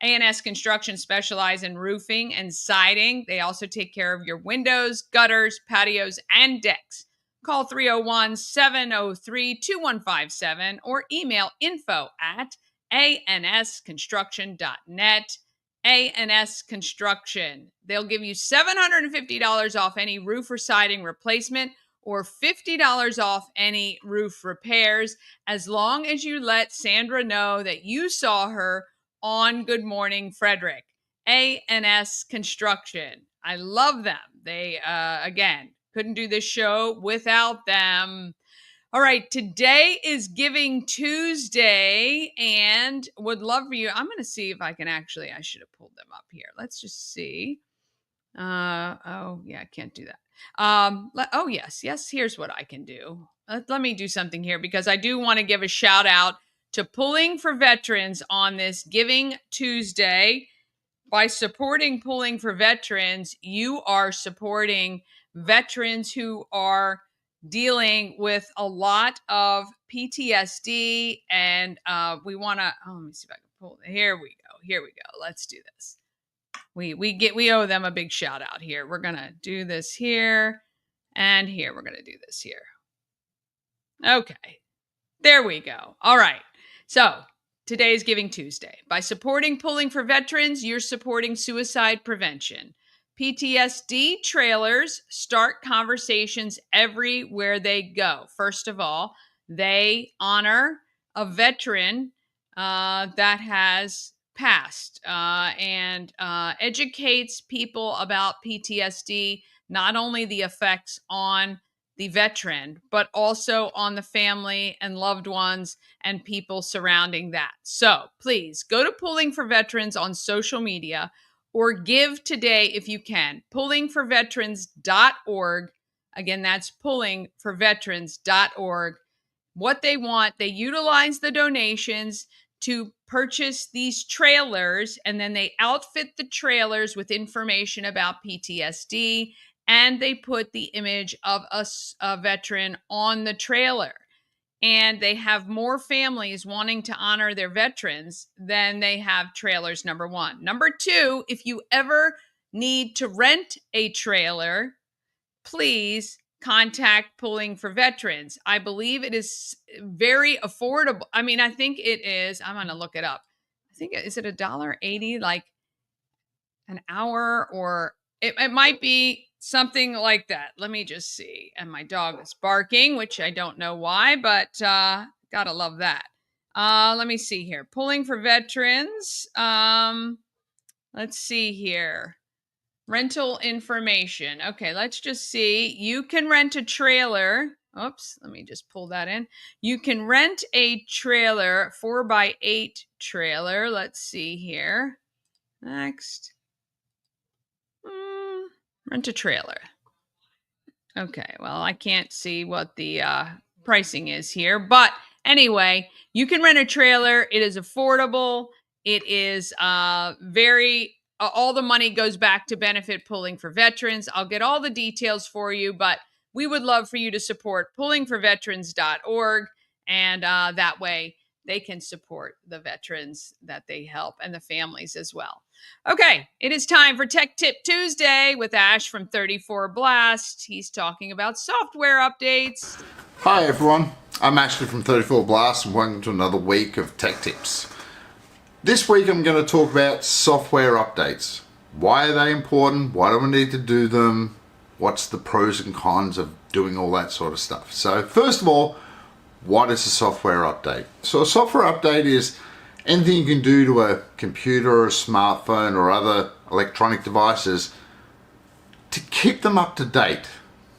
A&S Construction specialize in roofing and siding. They also take care of your windows, gutters, patios, and decks. Call 301-703-2157 or email info@ansconstruction.net. A&S Construction. They'll give you $750 off any roof or siding replacement or $50 off any roof repairs, as long as you let Sandra know that you saw her on Good Morning Frederick. A&S Construction. I love them. They, again, couldn't do this show without them. All right, today is Giving Tuesday, and would love for you. I'm going to see if I can actually, I should have pulled them up here. Let's just see. Oh, yeah, I can't do that. Oh, yes, here's what I can do. Let me do something here because I do want to give a shout out to Pulling for Veterans on this Giving Tuesday. By supporting Pulling for Veterans, you are supporting veterans who are dealing with a lot of PTSD, and we want to. Oh, let me see if I can pull. Here we go. Let's do this. We owe them a big shout out here. We're gonna do this here, and here we're gonna do this here. Okay, there we go. All right, so. Today is Giving Tuesday. By supporting Pulling for Veterans, you're supporting suicide prevention. PTSD trailers start conversations everywhere they go. First of all, they honor a veteran that has passed and educates people about PTSD, not only the effects on the veteran, but also on the family and loved ones and people surrounding that. So please go to Pulling for Veterans on social media or give today if you can. Pullingforveterans.org. Again, that's pullingforveterans.org. What they want, they utilize the donations to purchase these trailers, and then they outfit the trailers with information about PTSD, and they put the image of a veteran on the trailer. And they have more families wanting to honor their veterans than they have trailers, number one. Number two, if you ever need to rent a trailer, please contact Pulling for Veterans. I believe it is very affordable. I mean, I think it is. I'm going to look it up. I think, is it $1.80 like an hour, or it might be something like that. Let me just see. And my dog is barking, which I don't know why, but gotta love that. Let me see here. Pulling for Veterans. Let's see here. Rental information. Okay, let's just see. You can rent a trailer. Oops, let me just pull that in. You can rent a trailer, 4x8 trailer. Let's see here. Next. Rent a trailer. Okay, well, I can't see what the pricing is here, but anyway, you can rent a trailer. It is affordable. It is very, all the money goes back to benefit Pulling for Veterans. I'll get all the details for you, but we would love for you to support pullingforveterans.org, and that way they can support the veterans that they help and the families as well. Okay, it is time for Tech Tip Tuesday with Ash from 34 Blast. He's talking about software updates. Hi everyone, I'm Ashley from 34 Blast and welcome to another week of Tech Tips. This week I'm going to talk about software updates. Why are they important? Why do we need to do them? What's the pros and cons of doing all that sort of stuff? So first of all, what is a software update? So a software update is anything you can do to a computer or a smartphone or other electronic devices to keep them up to date.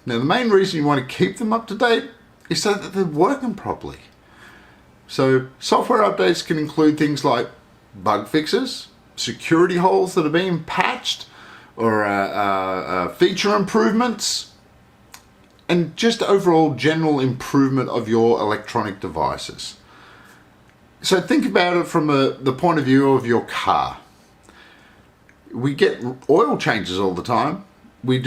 Now the main reason you want to keep them up to date is so that they're working properly. So software updates can include things like bug fixes, security holes that are being patched, or feature improvements, and just overall general improvement of your electronic devices. So think about it from the point of view of your car. We get oil changes all the time. We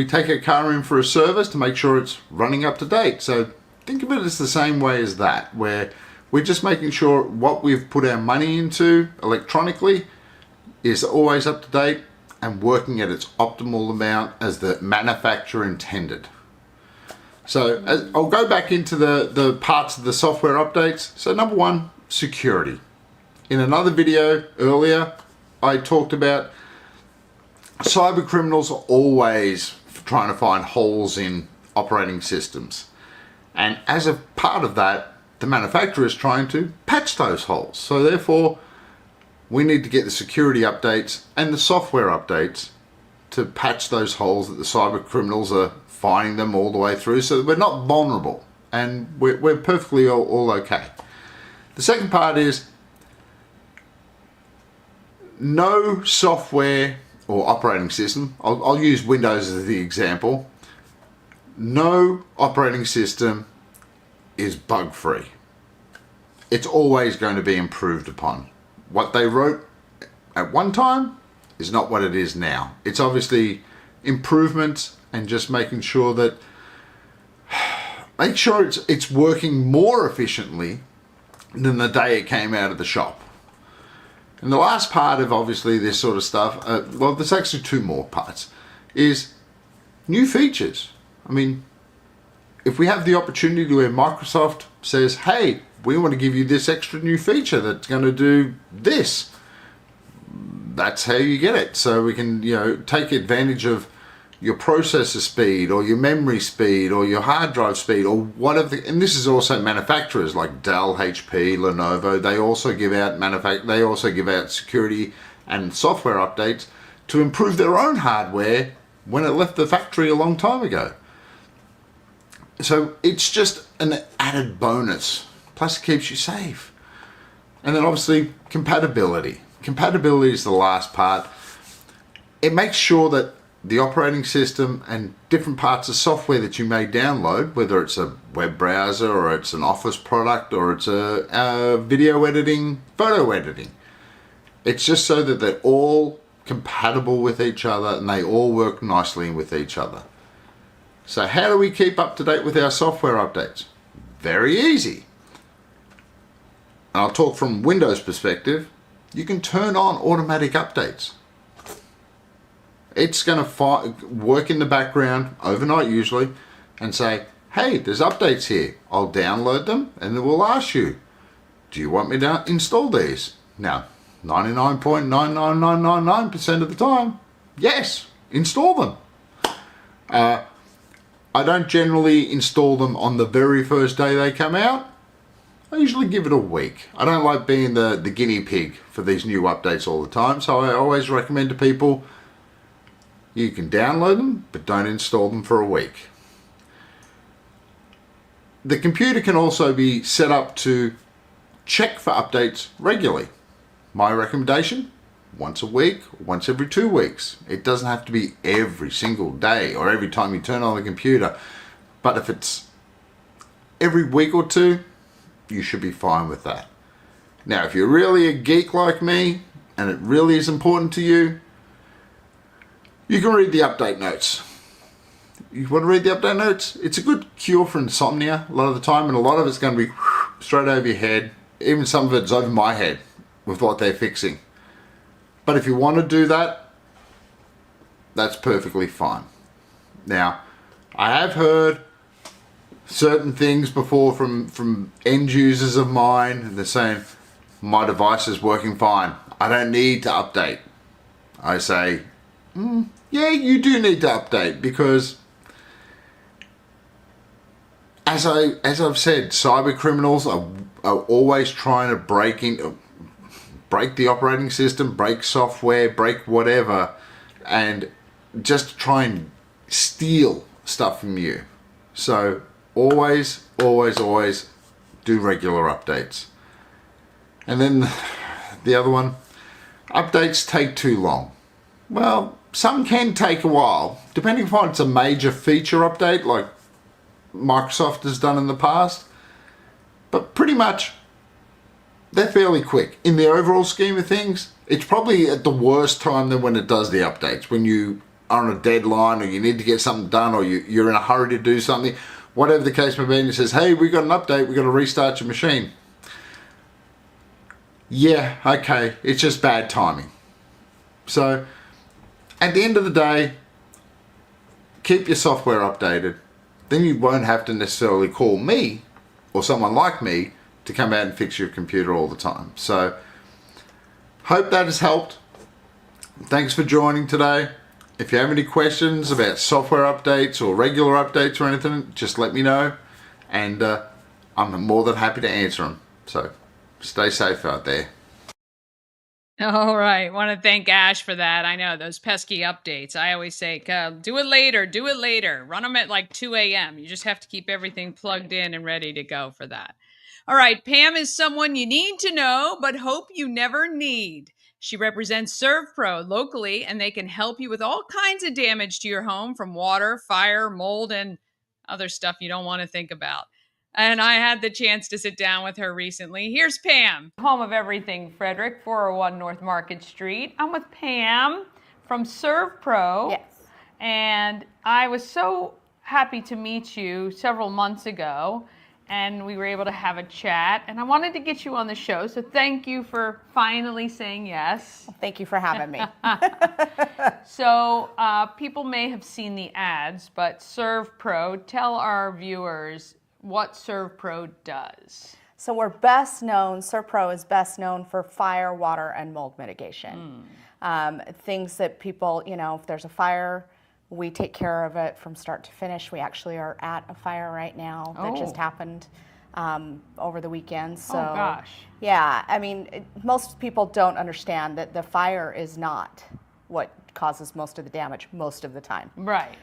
take our car in for a service to make sure it's running up to date. So think of it as the same way as that, where we're just making sure what we've put our money into electronically is always up to date and working at its optimal amount as the manufacturer intended. So I'll go back into the parts of the software updates. So number one, security. In another video earlier, I talked about cyber criminals are always trying to find holes in operating systems. And as a part of that, the manufacturer is trying to patch those holes. So therefore, we need to get the security updates and the software updates to patch those holes that the cyber criminals are finding them all the way through, so that we're not vulnerable and we're perfectly all okay. The second part is no software or operating system, I'll use Windows as the example, no operating system is bug free. It's always going to be improved upon. What they wrote at one time is not what it is now. It's obviously improvements and just making sure that it's working more efficiently than the day it came out of the shop. And the last part of obviously this sort of stuff, well, there's actually two more parts, is new features. I mean, if we have the opportunity where Microsoft says, hey, we want to give you this extra new feature that's going to do this, that's how you get it. So we can, take advantage of your processor speed or your memory speed or your hard drive speed or whatever. And this is also manufacturers like Dell, HP, Lenovo. They also give out security and software updates to improve their own hardware when it left the factory a long time ago. So it's just an added bonus. Plus it keeps you safe. And then obviously compatibility. Compatibility is the last part. It makes sure that the operating system and different parts of software that you may download, whether it's a web browser or it's an office product or it's a video editing, photo editing, it's just so that they're all compatible with each other and they all work nicely with each other. So how do we keep up to date with our software updates? Very easy. And I'll talk from Windows perspective. You can turn on automatic updates. It's going to work in the background overnight usually and say, hey, there's updates here. I'll download them and it will ask you, do you want me to install these? Now, 99.99999% of the time, yes, install them. I don't generally install them on the very first day they come out. I usually give it a week. I don't like being the guinea pig for these new updates all the time, so I always recommend to people, you can download them, but don't install them for a week. The computer can also be set up to check for updates regularly. My recommendation, once a week, once every 2 weeks. It doesn't have to be every single day or every time you turn on the computer. But if it's every week or two, you should be fine with that. Now, if you're really a geek like me and it really is important to you, you can read the update notes. You want to read the update notes? It's a good cure for insomnia a lot of the time, and a lot of it's going to be straight over your head. Even some of it's over my head with what they're fixing. But if you want to do that, that's perfectly fine. Now, I have heard certain things before from end users of mine, and they're saying, my device is working fine. I don't need to update. I say, yeah, you do need to update, because as I've said, cyber criminals are always trying to break the operating system, break software, break whatever, and just try and steal stuff from you. So always do regular updates. And then the other one, updates take too long. Well, some can take a while, depending upon it's a major feature update like Microsoft has done in the past. But pretty much, they're fairly quick. In the overall scheme of things, it's probably at the worst time than when it does the updates. When you are on a deadline or you need to get something done or you're in a hurry to do something, whatever the case may be, and it says, hey, we got an update, we got to restart your machine. Yeah, okay, it's just bad timing. So, at the end of the day, keep your software updated. Then you won't have to necessarily call me or someone like me to come out and fix your computer all the time. So, hope that has helped. Thanks for joining today. If you have any questions about software updates or regular updates or anything, just let me know, and I'm more than happy to answer them. So stay safe out there. All right. Want to thank Ash for that. I know those pesky updates. I always say, do it later. Run them at like 2 a.m. You just have to keep everything plugged in and ready to go for that. All right. Pam is someone you need to know, but hope you never need. She represents ServPRO locally, and they can help you with all kinds of damage to your home, from water, fire, mold, and other stuff you don't want to think about. And I had the chance to sit down with her recently. Here's Pam. Home of Everything Frederick, 401 North Market Street. I'm with Pam from ServPRO. Yes. And I was so happy to meet you several months ago, and we were able to have a chat. And I wanted to get you on the show, so thank you for finally saying yes. Well, thank you for having me. So people may have seen the ads, but ServPRO, tell our viewers what ServPRO does. So we're best known, ServPRO is best known for fire, water, and mold mitigation. Things that people, if there's a fire, we take care of it from start to finish. We actually are at a fire right now that just happened over the weekend. So, oh gosh. Yeah, I mean, most people don't understand that the fire is not what causes most of the damage most of the time. Right.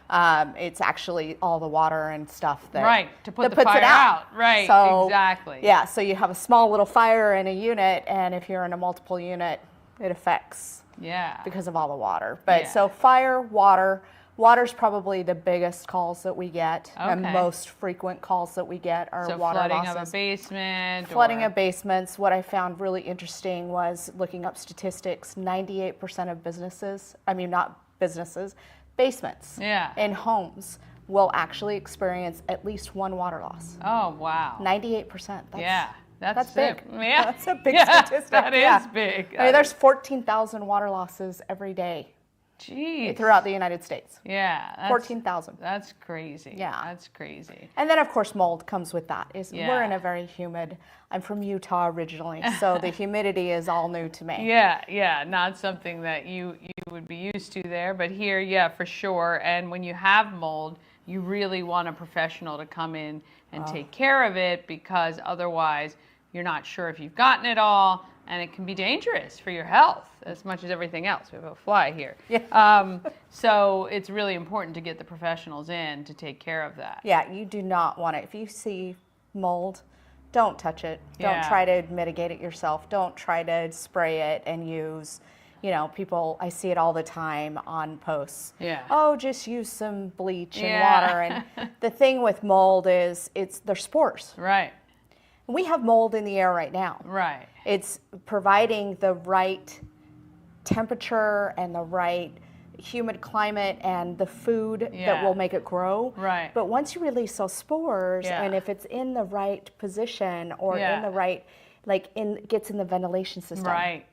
It's actually all the water and stuff that to put the puts fire it out. Right. So, exactly. Yeah. So you have a small little fire in a unit, and if you're in a multiple unit, it affects. Yeah. Because of all the water. But Yeah. so fire, water's probably the biggest calls that we get. The Okay. most frequent calls that we get are So water flooding losses. of a basement. Flooding or... of basements. What I found really interesting was looking up statistics. 98% of businesses, basements Yeah. in homes will actually experience at least one water loss. Oh wow. 98%. Yeah. That's big. Yeah. That's a big Yeah, statistic. That is big. I mean, there's 14,000 water losses every day Jeez. throughout the United States. Yeah. 14,000. That's crazy. Yeah. That's crazy. And then, of course, mold comes with that. Yeah. We're in a very humid, I'm from Utah originally, so the humidity is all new to me. Yeah. Not something that you would be used to there, but here, yeah, for sure. And when you have mold, you really want a professional to come in and take care of it, because otherwise you're not sure if you've gotten it all, and it can be dangerous for your health as much as everything else. We have a fly here. Yeah. So it's really important to get the professionals in to take care of that. Yeah, you do not want it. If you see mold, don't touch it. Don't Yeah. try to mitigate it yourself. Don't try to spray it and use, people, I see it all the time on posts. Yeah. Oh, just use some bleach and Yeah. water. And the thing with mold is they're spores. Right. We have mold in the air right now. Right. It's providing the right temperature and the right humid climate and the food that Yeah. will make it grow. Right. But once you release those spores, Yeah. and if it's in the right position or Yeah. in the right, gets in the ventilation system. Right.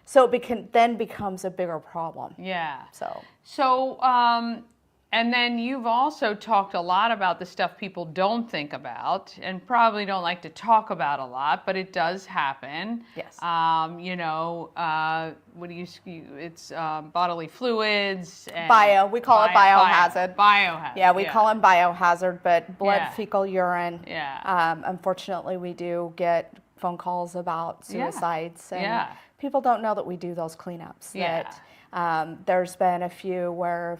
So it then becomes a bigger problem. Yeah. So And then you've also talked a lot about the stuff people don't think about and probably don't like to talk about a lot, but it does happen. Yes. What do you? It's bodily fluids. And we call it biohazard. Biohazard. Yeah, we call them biohazard, but blood, Yeah. fecal, urine. Yeah. Unfortunately, we do get phone calls about suicides, and Yeah. people don't know that we do those cleanups. Yeah. That there's been a few where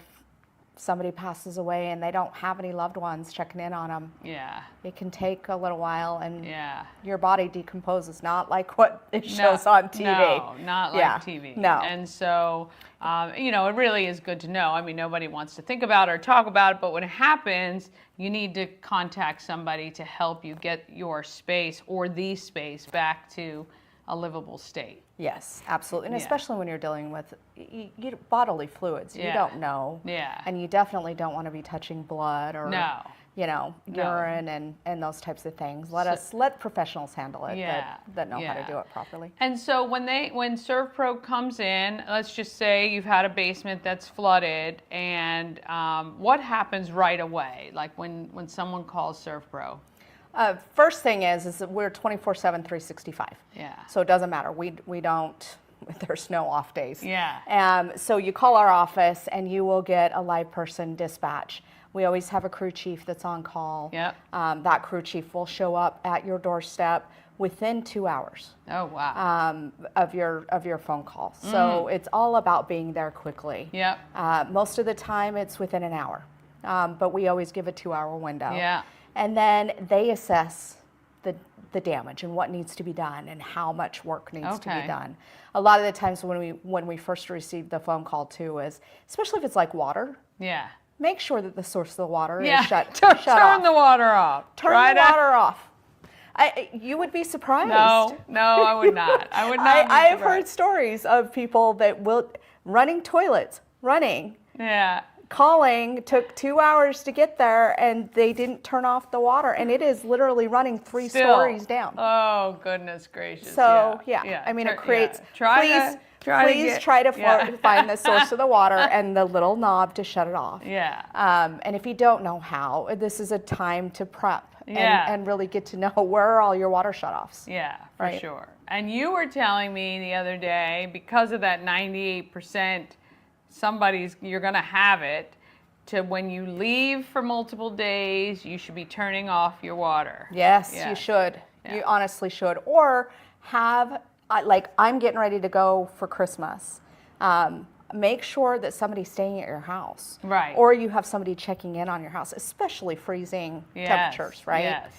somebody passes away and they don't have any loved ones checking in on them. Yeah. It can take a little while, and Yeah. your body decomposes, not like what it shows on TV. No, not like Yeah. TV. No. And so, it really is good to know. I mean, nobody wants to think about it or talk about it, but when it happens, you need to contact somebody to help you get your space or the space back to a livable state. Yes, absolutely. And Yeah. especially when you're dealing with bodily fluids. You Yeah. don't know. Yeah. And you definitely don't want to be touching blood or No. urine and those types of things. Let professionals handle it that know how to do it properly. And so when ServPRO comes in, let's just say you've had a basement that's flooded, and what happens right away? Like when someone calls ServPRO? First thing is that we're 24/7, 365. Yeah. So it doesn't matter. We don't there's no off days. Yeah. So you call our office and you will get a live person dispatch. We always have a crew chief that's on call. Yep. That crew chief will show up at your doorstep within 2 hours. Oh, wow. Of your phone call. So it's all about being there quickly. Yep. Most of the time it's within an hour, but we always give a 2-hour window. Yeah. And then they assess the damage and what needs to be done and how much work needs to be done. A lot of the times when we first receive the phone call too is, especially if it's like water. Yeah. Make sure that the source of the water is shut Turn off. the water off. Turn the water off. You would be surprised. No, I would not. I would not. I have heard stories of people that running toilets, Yeah. calling, took 2 hours to get there, and they didn't turn off the water, and it is literally running 3 stories down. Oh, goodness gracious. So I mean, it creates. Please Try to find the source of the water and the little knob to shut it off. Yeah. And if you don't know how, this is a time to prep Yeah. and really get to know where are all your water shutoffs. Yeah, for Right. sure. And you were telling me the other day, because of that 98%, you're going to have it, to when you leave for multiple days, you should be turning off your water. Yes, you should. Yeah. You honestly should. Or have, like I'm getting ready to go for Christmas. Make sure that somebody's staying at your house. Right. Or you have somebody checking in on your house, especially freezing temperatures, right? Yes.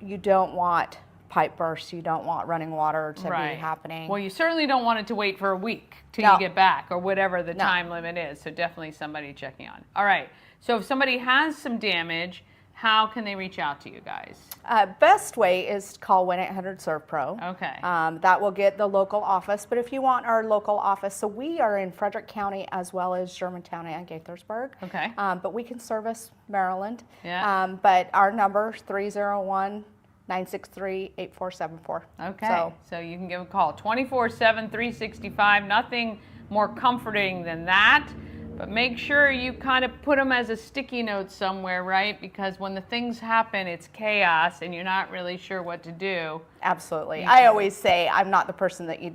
You don't want pipe bursts. You don't want running water to be happening. Well, you certainly don't want it to wait for a week till you get back or whatever the time limit is. So definitely somebody checking on. All right. So if somebody has some damage, how can they reach out to you guys? Best way is to call 1-800-ServPRO. Okay. That will get the local office. But if you want our local office, so we are in Frederick County as well as Germantown and Gaithersburg. Okay. But we can service Maryland. Yeah. But our number is 301-963-8474. Okay. So you can give a call 24/7, 365. Nothing more comforting than that. But make sure you kind of put them as a sticky note somewhere, right? Because when the things happen, it's chaos and you're not really sure what to do. Absolutely. I always say I'm not the person that you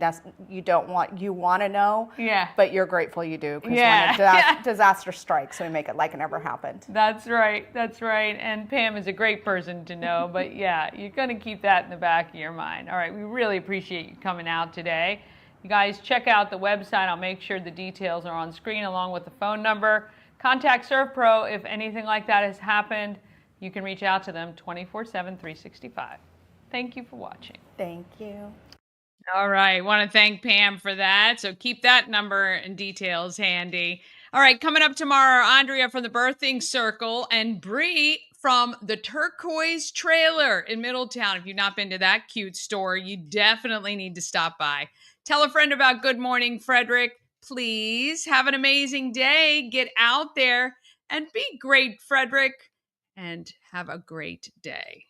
want to know. Yeah. But you're grateful you do. Because when a disaster strikes, we make it like it never happened. That's right. That's right. And Pam is a great person to know. But yeah, you're going to keep that in the back of your mind. All right. We really appreciate you coming out today. You guys check out the website. I'll make sure the details are on screen along with the phone number. Contact ServPRO if anything like that has happened. You can reach out to them 24/7, 365. Thank you for watching. Thank you. All right. Want to thank Pam for that. So keep that number and details handy. All right. Coming up tomorrow, Andrea from the Birthing Circle and Bree from the Turquoise Trailer in Middletown. If you've not been to that cute store, you definitely need to stop by. Tell a friend about Good Morning Frederick. Please have an amazing day. Get out there and be great, Frederick, and have a great day.